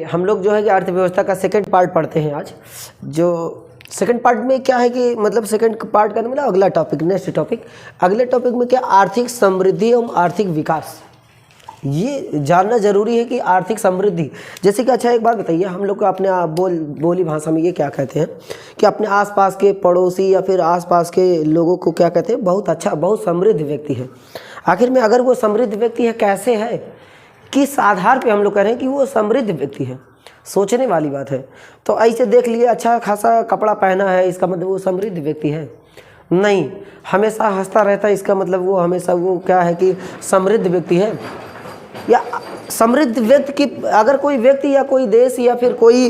हम लोग जो है कि अर्थव्यवस्था का सेकंड पार्ट पढ़ते हैं आज। जो सेकंड पार्ट में क्या है कि मतलब सेकंड पार्ट का मतलब अगला टॉपिक, नेक्स्ट टॉपिक, अगले टॉपिक में क्या, आर्थिक समृद्धि एवं आर्थिक विकास। ये जानना जरूरी है कि आर्थिक समृद्धि जैसे कि, अच्छा एक बात बताइए, हम लोग को अपने बोली भाषा में ये क्या कहते हैं कि अपने आसपास के पड़ोसी या फिर आसपास के लोगों को क्या कहते हैं, बहुत अच्छा, बहुत समृद्ध व्यक्ति है। आखिर में अगर वो समृद्ध व्यक्ति है, कैसे है, किस आधार पे हम लोग कह रहे हैं कि वो समृद्ध व्यक्ति है, सोचने वाली बात है। तो ऐसे देख लिए अच्छा खासा कपड़ा पहना है, इसका मतलब वो समृद्ध व्यक्ति है? नहीं। हमेशा हंसता रहता है, इसका मतलब वो हमेशा वो क्या है कि समृद्ध व्यक्ति है? या समृद्ध व्यक्ति की, अगर कोई व्यक्ति या कोई देश या फिर कोई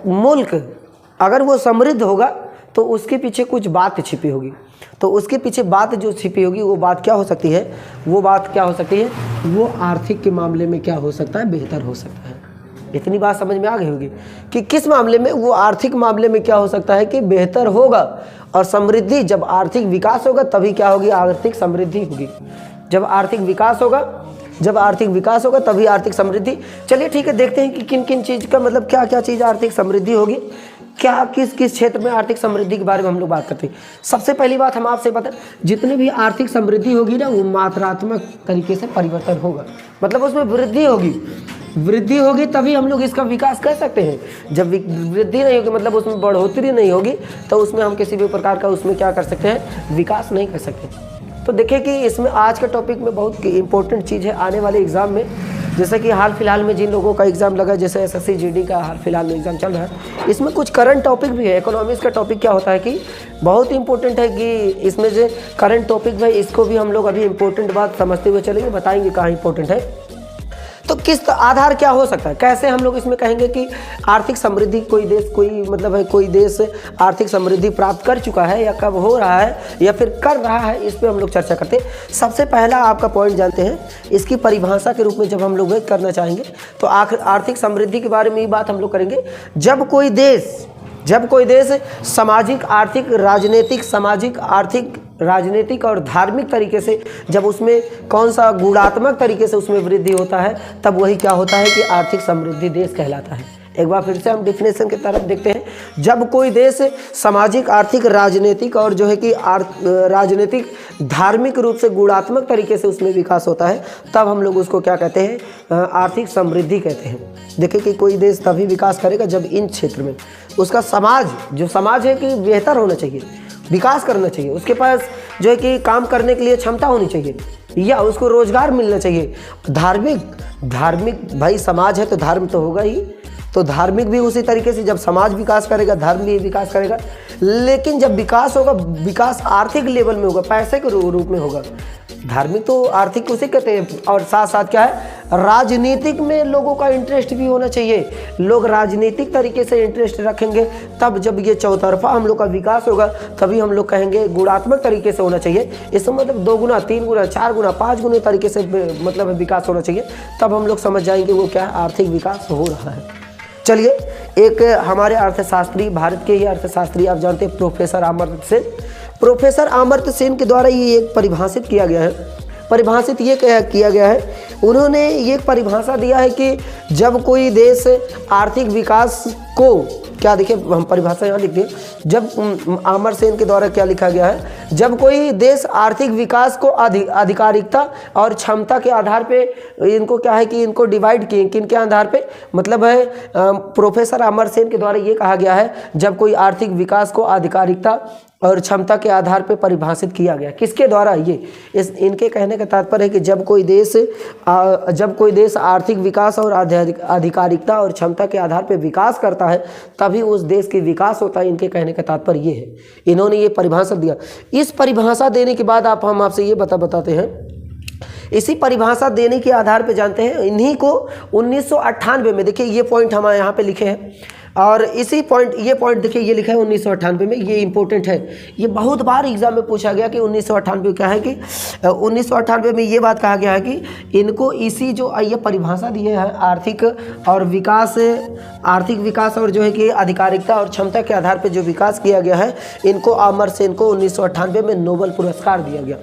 मुल्क अगर वो समृद्ध होगा तो उसके पीछे कुछ बात छिपी होगी। तो उसके पीछे बात जो छिपी होगी वो बात क्या हो सकती है? वो बात क्या हो सकती है? वो आर्थिक के मामले में क्या हो सकता है? बेहतर हो सकता है। इतनी बात समझ में आ गई होगी कि किस मामले में, वो आर्थिक मामले में क्या हो सकता है कि बेहतर होगा। और समृद्धि, जब आर्थिक विकास होगा तभी क्या होगी? आर्थिक समृद्धि होगी। जब आर्थिक विकास होगा तभी आर्थिक समृद्धि। चलिए ठीक है, देखते हैं कि किन किन चीज़ का मतलब क्या क्या चीज़ आर्थिक समृद्धि होगी, क्या किस किस क्षेत्र में आर्थिक समृद्धि के बारे में हम लोग बात करते हैं। सबसे पहली बात हम आपसे बता, जितनी भी आर्थिक समृद्धि होगी ना, वो मात्रात्मक तरीके से परिवर्तन होगा, मतलब उसमें वृद्धि होगी तभी हम लोग इसका विकास कर सकते हैं। जब वृद्धि नहीं होगी, मतलब उसमें बढ़ोतरी नहीं होगी, तो उसमें हम किसी भी प्रकार का उसमें क्या कर सकते हैं? विकास नहीं कर सकते। तो देखिए कि इसमें आज के टॉपिक में बहुत इंपॉर्टेंट चीज़ है आने वाले एग्ज़ाम में। जैसे कि हाल फिलहाल में जिन लोगों का एग्ज़ाम लगा, जैसे एसएससी जीडी का हाल फिलहाल में एग्ज़ाम चल रहा है, इसमें कुछ करंट टॉपिक भी है। इकोनॉमिक्स का टॉपिक क्या होता है कि बहुत इंपॉर्टेंट है कि इसमें जो करंट टॉपिक है इसको भी हम लोग अभी इंपॉर्टेंट बात समझते हुए चलेंगे, बताएंगे कहाँ इंपॉर्टेंट है। तो किस आधार क्या हो सकता है, कैसे हम लोग इसमें कहेंगे कि आर्थिक समृद्धि कोई देश आर्थिक समृद्धि प्राप्त कर चुका है या कब हो रहा है या फिर कर रहा है, इस पे हम लोग चर्चा करते हैं। सबसे पहला आपका पॉइंट जानते हैं, इसकी परिभाषा के रूप में जब हम लोग करना चाहेंगे तो आर्थिक समृद्धि के बारे में ये बात हम लोग करेंगे। जब कोई देश सामाजिक, आर्थिक, राजनीतिक और धार्मिक तरीके से जब उसमें कौन सा गुणात्मक तरीके से उसमें वृद्धि होता है, तब वही क्या होता है कि आर्थिक समृद्धि देश कहलाता है। एक बार फिर से हम डिफिनेशन की तरफ देखते हैं। जब कोई देश सामाजिक, आर्थिक, राजनीतिक और जो है कि राजनीतिक, धार्मिक रूप से गुणात्मक तरीके से उसमें विकास होता है, तब हम लोग उसको क्या कहते हैं? आर्थिक समृद्धि कहते हैं। देखिए कि कोई देश तभी विकास करेगा जब इन क्षेत्र में उसका समाज है कि बेहतर होना चाहिए, विकास करना चाहिए, उसके पास जो है कि काम करने के लिए क्षमता होनी चाहिए या उसको रोजगार मिलना चाहिए। धार्मिक भाई समाज है तो धर्म तो होगा ही, तो धार्मिक भी उसी तरीके से, जब समाज विकास करेगा धर्म भी विकास करेगा। लेकिन जब विकास होगा, विकास आर्थिक लेवल में होगा, पैसे के रूप में होगा। धार्मिक तो आर्थिक उसे कहते हैं। और साथ साथ क्या है? राजनीतिक में लोगों का इंटरेस्ट भी होना चाहिए। लोग राजनीतिक तरीके से इंटरेस्ट रखेंगे, तब जब ये चौतरफा हम लोग का विकास होगा, तभी हम लोग कहेंगे गुणात्मक तरीके से होना चाहिए। इसका मतलब 2 गुना, 3 गुना, 4 गुना, 5 गुना तरीके से मतलब विकास होना चाहिए, तब हम लोग समझ जाएंगे वो क्या है? आर्थिक विकास हो रहा है। चलिए, एक हमारे अर्थशास्त्री, भारत के ही अर्थशास्त्री आप जानते हैं, प्रोफेसर अमर्त्य सेन के द्वारा ये एक परिभाषित किया गया है। उन्होंने ये परिभाषा दिया है कि जब कोई देश आर्थिक विकास को, क्या देखिए हम परिभाषा यहाँ लिखते हैं, जब अमर्त्य सेन के द्वारा क्या लिखा गया है, जब कोई देश आर्थिक विकास को आधिकारिकता और क्षमता के आधार पे, इनको क्या है कि इनको डिवाइड किए, किन के आधार पे, मतलब है प्रोफेसर अमर्त्य सेन के द्वारा ये कहा गया है, जब कोई आर्थिक विकास को आधिकारिकता और क्षमता के आधार पे परिभाषित किया गया। किसके द्वारा? इनके कहने का तात्पर्य है कि जब कोई देश आर्थिक विकास और आधिकारिकता और क्षमता के आधार पे विकास करता है, तभी उस देश की विकास होता है। इनके कहने का तात्पर्य ये है, इन्होंने ये परिभाषा दिया। इस परिभाषा देने के बाद हम आपसे ये बताते हैं, इसी परिभाषा देने के आधार पे जानते हैं, इन्हीं को 1998 में, देखिए ये पॉइंट हमारे यहाँ पे लिखे हैं, और ये पॉइंट देखिए ये लिखा है 1998 में। ये इंपॉर्टेंट है, ये बहुत बार एग्जाम में पूछा गया कि 1998 क्या है कि 1998 में ये बात कहा गया है कि इनको इसी जो ये परिभाषा दी है आर्थिक विकास और जो है कि आधिकारिकता और क्षमता के आधार पर जो विकास किया गया है, इनको अमर्त्य सेन को 1998 में नोबेल पुरस्कार दिया गया।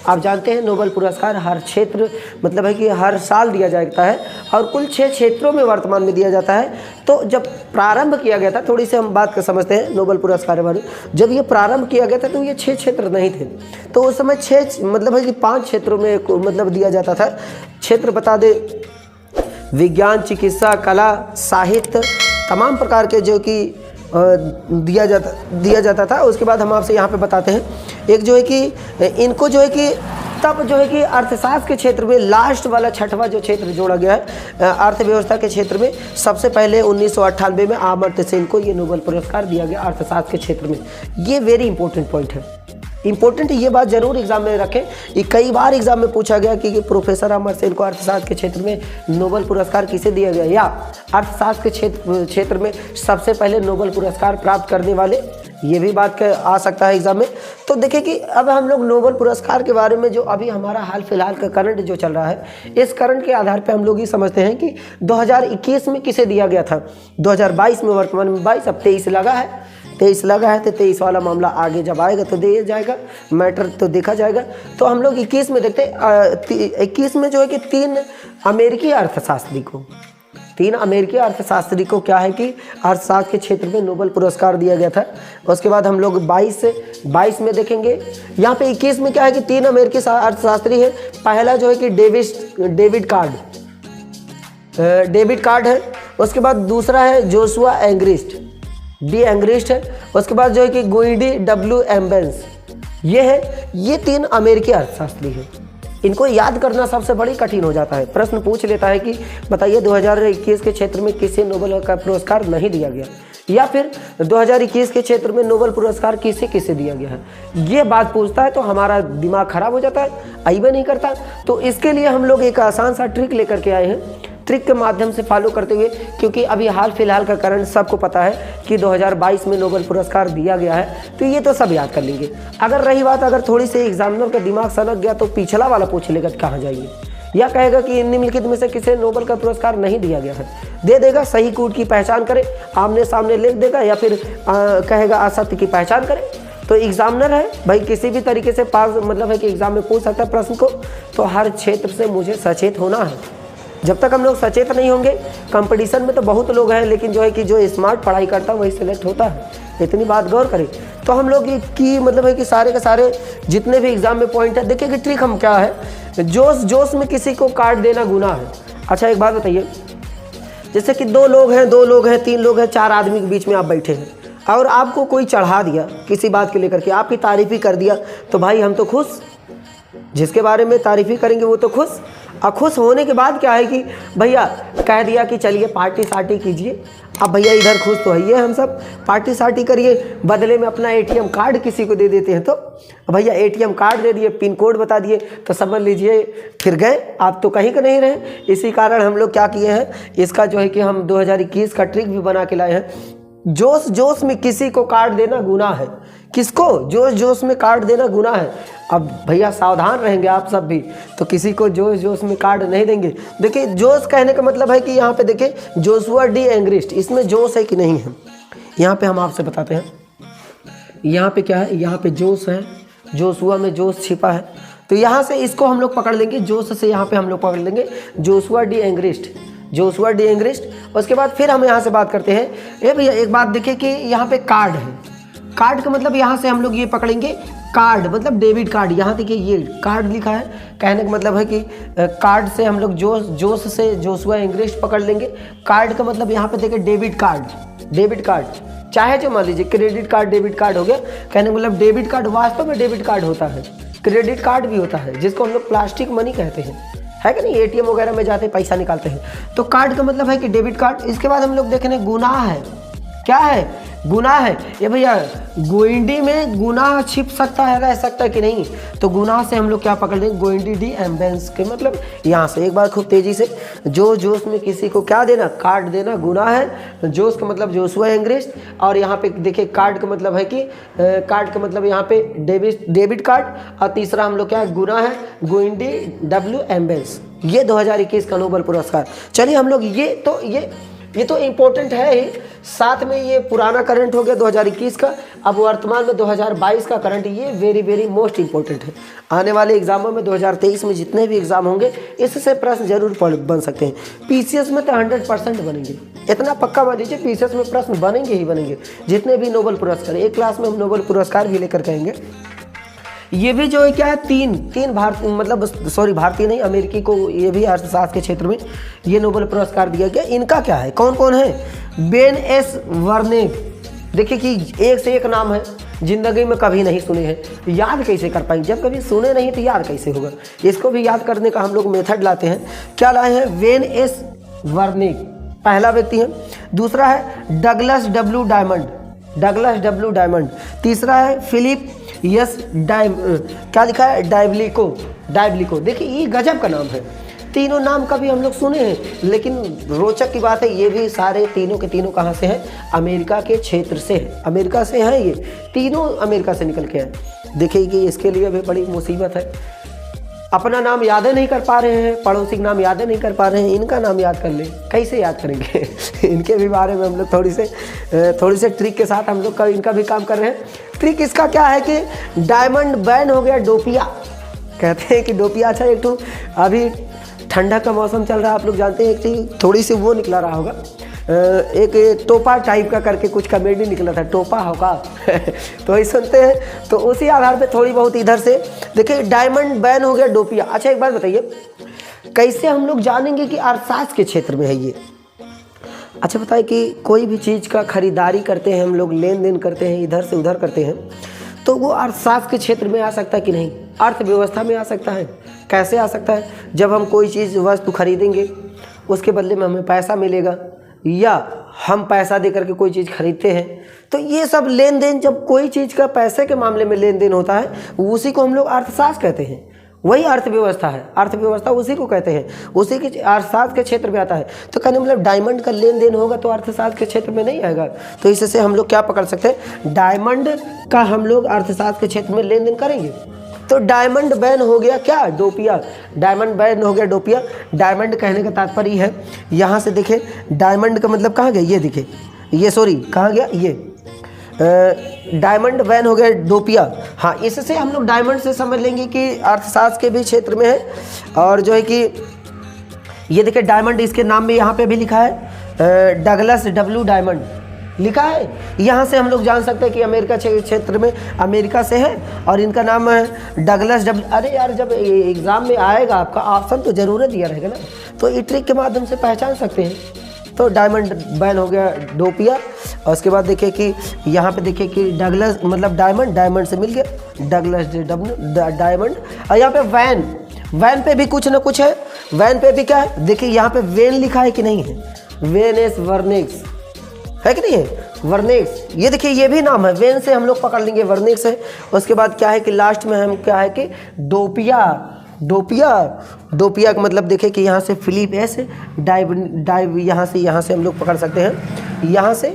आप जानते हैं नोबेल पुरस्कार हर क्षेत्र मतलब है कि हर साल दिया जाता है और कुल 6 क्षेत्रों में वर्तमान में दिया जाता है। तो जब प्रारंभ किया गया था, थोड़ी सी हम बात कर समझते हैं नोबेल पुरस्कार के बारे में। जब ये प्रारंभ किया गया था तो ये 6 क्षेत्र नहीं थे, तो उस समय 6 मतलब है कि 5 क्षेत्रों में मतलब दिया जाता था। क्षेत्र बता दे, विज्ञान, चिकित्सा, कला, साहित्य, तमाम प्रकार के जो कि दिया जाता था। उसके बाद हम आपसे यहाँ पे बताते हैं एक जो है कि इनको जो है कि तब जो है कि अर्थशास्त्र के क्षेत्र में लास्ट वाला 6वां जो क्षेत्र जोड़ा गया है अर्थव्यवस्था के क्षेत्र में। सबसे पहले 1998 में अमर्त्य सेन को ये नोबेल पुरस्कार दिया गया अर्थशास्त्र के क्षेत्र में। ये वेरी इंपॉर्टेंट पॉइंट है, इंपॉर्टेंट ये बात जरूर एग्जाम में रखें। ये कई बार एग्जाम में पूछा गया कि प्रोफेसर अमर्त्य सेन को अर्थशास्त्र के क्षेत्र में नोबेल पुरस्कार किसे दिया गया, या अर्थशास्त्र के क्षेत्र में सबसे पहले नोबेल पुरस्कार प्राप्त करने वाले, ये भी बात आ सकता है एग्जाम में। तो देखिए कि अब हम लोग नोबेल पुरस्कार के बारे में जो अभी हमारा हाल फिलहाल का करंट जो चल रहा है, इस करंट के आधार पे हम लोग ये समझते हैं कि 2021 में किसे दिया गया था, 2022 में, वर्तमान में 22, अब 23 लगा है, 23 लगा है, तो 23 वाला मामला आगे जब आएगा तो दिया जाएगा, मैटर तो देखा जाएगा। तो हम लोग 21 में देखते हैं, 21 में जो है कि 3 अमेरिकी अर्थशास्त्री को क्या है कि अर्थशास्त्र के क्षेत्र में नोबेल पुरस्कार दिया गया था। उसके बाद हम लोग 22 में देखेंगे। यहाँ पे 21 में क्या है कि 3 अमेरिकी अर्थशास्त्री हैं। पहला जो है कि डेविड कार्ड है। उसके बाद दूसरा है जोशुआ एंग्रिस्ट है। उसके बाद जो है कि गुइडी डब्ल्यू एम्बेंस, ये 3 अमेरिकी अर्थशास्त्री हैं। इनको याद करना सबसे बड़ी कठिन हो जाता है। प्रश्न पूछ लेता है कि बताइए 2021 के क्षेत्र में किसे नोबेल का पुरस्कार नहीं दिया गया, या फिर 2021 के क्षेत्र में नोबेल पुरस्कार किसे दिया गया है, ये बात पूछता है तो हमारा दिमाग खराब हो जाता है, आइबे नहीं करता। तो इसके लिए हम लोग एक आसान सा ट्रिक लेकर के आए हैं, ट्रिक के माध्यम से फॉलो करते हुए, क्योंकि अभी हाल फिलहाल का करंट सबको पता है कि 2022 में नोबेल पुरस्कार दिया गया है, तो ये तो सब याद कर लेंगे। अगर रही बात, अगर थोड़ी सी एग्जामिनर का दिमाग सनक गया तो पिछला वाला पूछ लेगा कहाँ जाइए, या कहेगा कि निम्नलिखित में से किसे नोबेल का पुरस्कार नहीं दिया गया है, दे देगा, सही कूट की पहचान करे, आमने सामने लिख देगा, या फिर कहेगा असत्य की पहचान करे। तो एग्जामिनर है भाई, किसी भी तरीके से पास मतलब है कि एग्जाम में पूछ सकता है प्रश्न को। तो हर क्षेत्र से मुझे सचेत होना है। जब तक हम लोग सचेत नहीं होंगे, कंपटीशन में तो बहुत लोग हैं, लेकिन जो है कि जो स्मार्ट पढ़ाई करता है वही सिलेक्ट होता है, इतनी बात गौर करें। तो हम लोग की मतलब है कि सारे के सारे जितने भी एग्जाम में पॉइंट है, देखिए कि ट्रिक हम क्या है, जोश में किसी को काट देना गुनाह है। अच्छा एक बात बताइए, जैसे कि 2 लोग हैं, 3 लोग हैं, 4 आदमी के बीच में आप बैठे हैं और आपको कोई चढ़ा दिया किसी बात के लेकर के, आपकी तारीफ ही कर दिया, तो भाई हम तो खुश, जिसके बारे में तारीफ ही करेंगे वो तो खुश। और खुश होने के बाद क्या है कि भैया कह दिया कि चलिए पार्टी सार्टी कीजिए। अब भैया इधर खुश तो है, हम सब पार्टी सार्टी करिए, बदले में अपना ATM कार्ड किसी को दे देते हैं। तो भैया ATM कार्ड दे दिए, पिन कोड बता दिए, तो समझ लीजिए फिर गए, आप तो कहीं का नहीं रहे। इसी कारण हम लोग क्या किए हैं, इसका जो है कि हम 2021 का ट्रिक भी बना के लाए हैं। जोश में किसी को काट देना गुनाह है। किसको? जोश में काट देना गुनाह है। अब भैया सावधान रहेंगे आप सब भी, तो किसी को जोश में काट नहीं देंगे। देखिए जोश कहने का मतलब है कि यहाँ पे देखिए जोशुआ डी एंग्रिस्ट, इसमें जोश है कि नहीं है, यहाँ पे हम आपसे बताते हैं। यहाँ पे क्या है, यहाँ पे जोश है, जोशुआ में जोश छिपा है, तो यहाँ से इसको हम लोग पकड़ लेंगे, जोश से यहाँ पे हम लोग पकड़ लेंगे जोशुआ डी एंग्रिस्ट। उसके बाद फिर हम यहाँ से बात करते हैं। ये भैया एक बात देखिए कि यहाँ पे कार्ड है, कार्ड का मतलब यहाँ से हम लोग ये पकड़ेंगे, कार्ड मतलब डेबिट कार्ड। यहाँ देखिए ये कार्ड लिखा है, कहने का मतलब है कि कार्ड से हम लोग जोश से जोशुआ एंग्रिस्ट पकड़ लेंगे। कार्ड का मतलब यहाँ पे देखिए डेबिट कार्ड, चाहे जो मान लीजिए क्रेडिट कार्ड डेबिट कार्ड हो गया, कहने का मतलब डेबिट कार्ड वास्तव में डेबिट कार्ड होता है, क्रेडिट कार्ड भी होता है, जिसको हम लोग प्लास्टिक मनी कहते हैं, है कि नहीं, ATM वगैरह में जाते पैसा निकालते हैं। तो कार्ड का मतलब है कि डेबिट कार्ड। इसके बाद हम लोग देखेंगे गुनाह है, क्या है, गुनाह है। ये भैया गोइंडी में गुनाह छिप सकता है, रह सकता है कि नहीं, तो गुनाह से हम लोग क्या पकड़ लेंगे, गोइंडी डी एम्बेंस के मतलब यहाँ से एक बार खूब तेजी से, जोश में किसी को क्या देना, काट देना गुनाह है। जोश का मतलब जोशुआ एंग्रिस्ट, और यहाँ पे देखिए कार्ड का मतलब है कि कार्ड का मतलब यहाँ पे डेबिट कार्ड, और तीसरा हम लोग क्या है, गुनाह है, गोइंडी डब्ल्यू एम्बेंस। ये 2021 का नोबेल पुरस्कार। चलिए हम लोग ये ये तो इम्पोर्टेंट है ही, साथ में ये पुराना करंट हो गया 2021 का, अब वर्तमान में 2022 का करंट, ये वेरी वेरी मोस्ट इम्पोर्टेंट है। आने वाले एग्जामों में 2023 में जितने भी एग्जाम होंगे इससे प्रश्न जरूर बन सकते हैं। पीसीएस में तो 100% बनेंगे, इतना पक्का मान लीजिए, पीसीएस में प्रश्न बनेंगे ही बनेंगे। जितने भी नोबेल पुरस्कार, एक क्लास में हम नोबेल पुरस्कार भी लेकर कहेंगे। ये भी जो है क्या है, तीन भारतीय, मतलब सॉरी भारतीय नहीं, अमेरिकी को ये भी अर्थशास्त्र के क्षेत्र में ये नोबेल पुरस्कार दिया गया। इनका क्या है, कौन कौन है? बेन एस वर्नेक, देखिए कि एक से एक नाम है, जिंदगी में कभी नहीं सुने हैं, याद कैसे कर पाएंगे? जब कभी सुने नहीं तो याद कैसे होगा? इसको भी याद करने का हम लोग मेथड लाते हैं। क्या लाए हैं? बेन एस वर्नेक पहला व्यक्ति है। दूसरा है डगलस डब्ल्यू डायमंड। तीसरा है फिलिप यस क्या लिखा है? डाइवलिको। देखिए ये गजब का नाम है, तीनों नाम कभी हम लोग सुने हैं, लेकिन रोचक की बात है ये भी सारे तीनों के तीनों कहाँ से हैं? अमेरिका के क्षेत्र से है, अमेरिका से हैं, ये तीनों अमेरिका से निकल के हैं। देखिए कि इसके लिए भी बड़ी मुसीबत है, अपना नाम याद नहीं कर पा रहे हैं, पड़ोसी का नाम याद नहीं कर पा रहे हैं, इनका नाम याद कर ले, कैसे याद करेंगे? इनके भी बारे में हम लोग थोड़ी से ट्रिक के साथ हम लोग इनका भी काम कर रहे हैं। ट्रिक इसका क्या है कि डायमंड बैन हो गया डोपिया, कहते हैं कि डोपिया, अच्छा एक तो अभी ठंडा का मौसम चल रहा है, आप लोग जानते हैं कि थोड़ी सी वो निकला रहा होगा, एक टोपा टाइप का करके कुछ कॉमेडी निकला था, टोपा होगा तो वही सुनते हैं, तो उसी आधार पे थोड़ी बहुत इधर से देखिए डायमंड बैन हो गया डोपिया। अच्छा एक बात बताइए, कैसे हम लोग जानेंगे कि अर्थशास्त्र के क्षेत्र में है ये? अच्छा बताइए कि कोई भी चीज़ का खरीदारी करते हैं हम लोग, लेन देन करते हैं, इधर से उधर करते हैं, तो वो अर्थशास्त्र के क्षेत्र में आ सकता है कि नहीं? अर्थव्यवस्था में आ सकता है। कैसे आ सकता है? जब हम कोई चीज़ वस्तु खरीदेंगे उसके बदले में हमें पैसा मिलेगा, या हम पैसा दे करके कोई चीज़ खरीदते हैं, तो ये सब लेन देन, जब कोई चीज़ का पैसे के मामले में लेन देन होता है उसी को हम लोग अर्थशास्त्र कहते हैं, वही अर्थव्यवस्था है। अर्थव्यवस्था उसी को कहते हैं, उसी के अर्थशास्त्र के क्षेत्र में आता है। तो कहने मतलब डायमंड का लेन देन होगा तो अर्थशास्त्र के क्षेत्र में नहीं आएगा। तो इससे हम लोग क्या पकड़ सकते हैं? डायमंड का हम लोग अर्थशास्त्र के क्षेत्र में लेन देन करेंगे। तो डायमंड बैन हो गया क्या? डोपिया। डायमंड बैन हो गया डोपिया। डायमंड कहने का तात्पर्य है, यहाँ से देखें डायमंड का मतलब कहाँ गया, ये दिखे, ये सॉरी कहाँ गया, ये डायमंड बैन हो गया डोपिया। हाँ, इससे हम लोग डायमंड से समझ लेंगे कि अर्थशास्त्र के भी क्षेत्र में है। और जो है कि ये देखिए डायमंड, इसके नाम में यहाँ पे भी लिखा है डगलस डब्ल्यू डायमंड लिखा है। यहाँ से हम लोग जान सकते हैं कि अमेरिका क्षेत्र में, अमेरिका से है, और इनका नाम है डगलस डब्ल्यू। अरे यार, जब एग्ज़ाम में आएगा आपका ऑप्शन तो ज़रूर दिया रहेगा ना, तो ई ट्रिक के माध्यम से पहचान सकते हैं। तो डायमंड बैन हो गया डोपिया। और उसके बाद देखिए कि यहाँ पे देखिए कि डगलस मतलब डायमंड से मिल गया डगलस डायमंड। और यहाँ पे वैन पे भी कुछ ना कुछ है। वैन पे भी क्या है, देखिए यहाँ पे वेन लिखा है कि नहीं है? वेन एस वर्नेक्स है कि नहीं है? वर्नेक्स, ये देखिए ये भी नाम है, वेन से हम लोग पकड़ लेंगे, वर्नेक्स है। उसके बाद क्या है कि लास्ट में हम क्या है कि डोपिया का मतलब देखें कि यहाँ से फिलिप एस डाइव यहाँ से हम लोग पकड़ सकते हैं। यहाँ से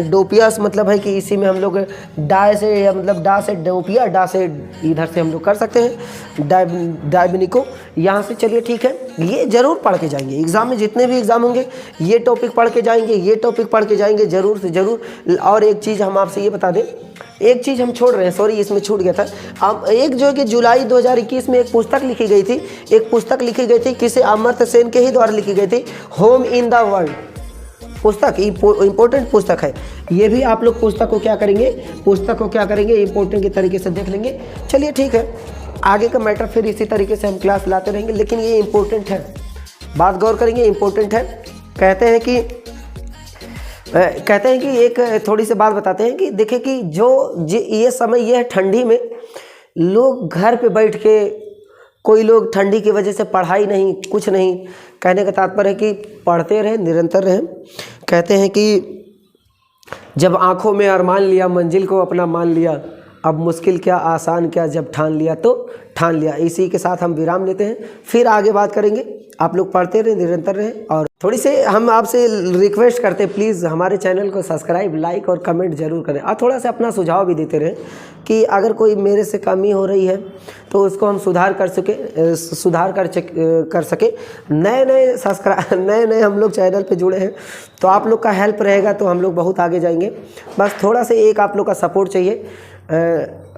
डोपिया मतलब है कि इसी में हम लोग डाय से, या मतलब डा से डोपिया, डा से इधर से हम लोग कर सकते हैं डाइबनिको। यहाँ से चलिए ठीक है, ये ज़रूर पढ़ के जाएंगे एग्ज़ाम में, जितने भी एग्ज़ाम होंगे ये टॉपिक पढ़ के जाएंगे, ये टॉपिक पढ़ के जाएंगे ज़रूर से ज़रूर। और एक चीज़ हम आपसे ये बता दें, एक चीज़ हम छोड़ रहे हैं, सॉरी इसमें छूट गया था। अब एक जो है कि जुलाई 2021 में एक पुस्तक लिखी गई थी, किसी अमर्त्य सेन के ही द्वारा लिखी गई थी, होम इन द वर्ल्ड। पुस्तक इम्पोर्टेंट पुस्तक है, ये भी आप लोग पुस्तक को क्या करेंगे इम्पोर्टेंट के तरीके से देख लेंगे। चलिए ठीक है, आगे का मैटर फिर इसी तरीके से हम क्लास लाते रहेंगे, लेकिन ये इम्पोर्टेंट है, बात गौर करेंगे, इम्पोर्टेंट है। कहते हैं कि एक थोड़ी सी बात बताते हैं कि देखिए कि जो ये समय ये है ठंडी में, लोग घर पे बैठ के, कोई लोग ठंडी की वजह से पढ़ाई नहीं, कुछ नहीं, कहने का तात्पर्य है कि पढ़ते रहें, निरंतर रहें। कहते हैं कि जब आँखों में अरमान लिया, मंजिल को अपना मान लिया, अब मुश्किल क्या आसान क्या, जब ठान लिया तो ठान लिया। इसी के साथ हम विराम लेते हैं, फिर आगे बात करेंगे। आप लोग पढ़ते रहें, निरंतर रहें। और थोड़ी से हम आपसे रिक्वेस्ट करते हैं, प्लीज़ हमारे चैनल को सब्सक्राइब, लाइक और कमेंट जरूर करें। और थोड़ा सा अपना सुझाव भी देते रहें कि अगर कोई मेरे से कमी हो रही है तो उसको हम सुधार कर सके। नए हम लोग चैनल पे जुड़े हैं, तो आप लोग का हेल्प रहेगा तो हम लोग बहुत आगे जाएंगे। बस थोड़ा सा एक आप लोग का सपोर्ट चाहिए,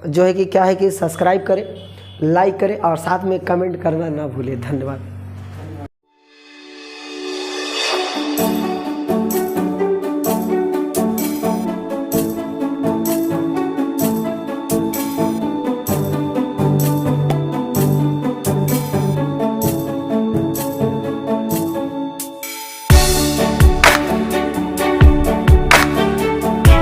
जो है कि क्या है कि सब्सक्राइब करें, लाइक करें और साथ में कमेंट करना ना भूलें। धन्यवाद।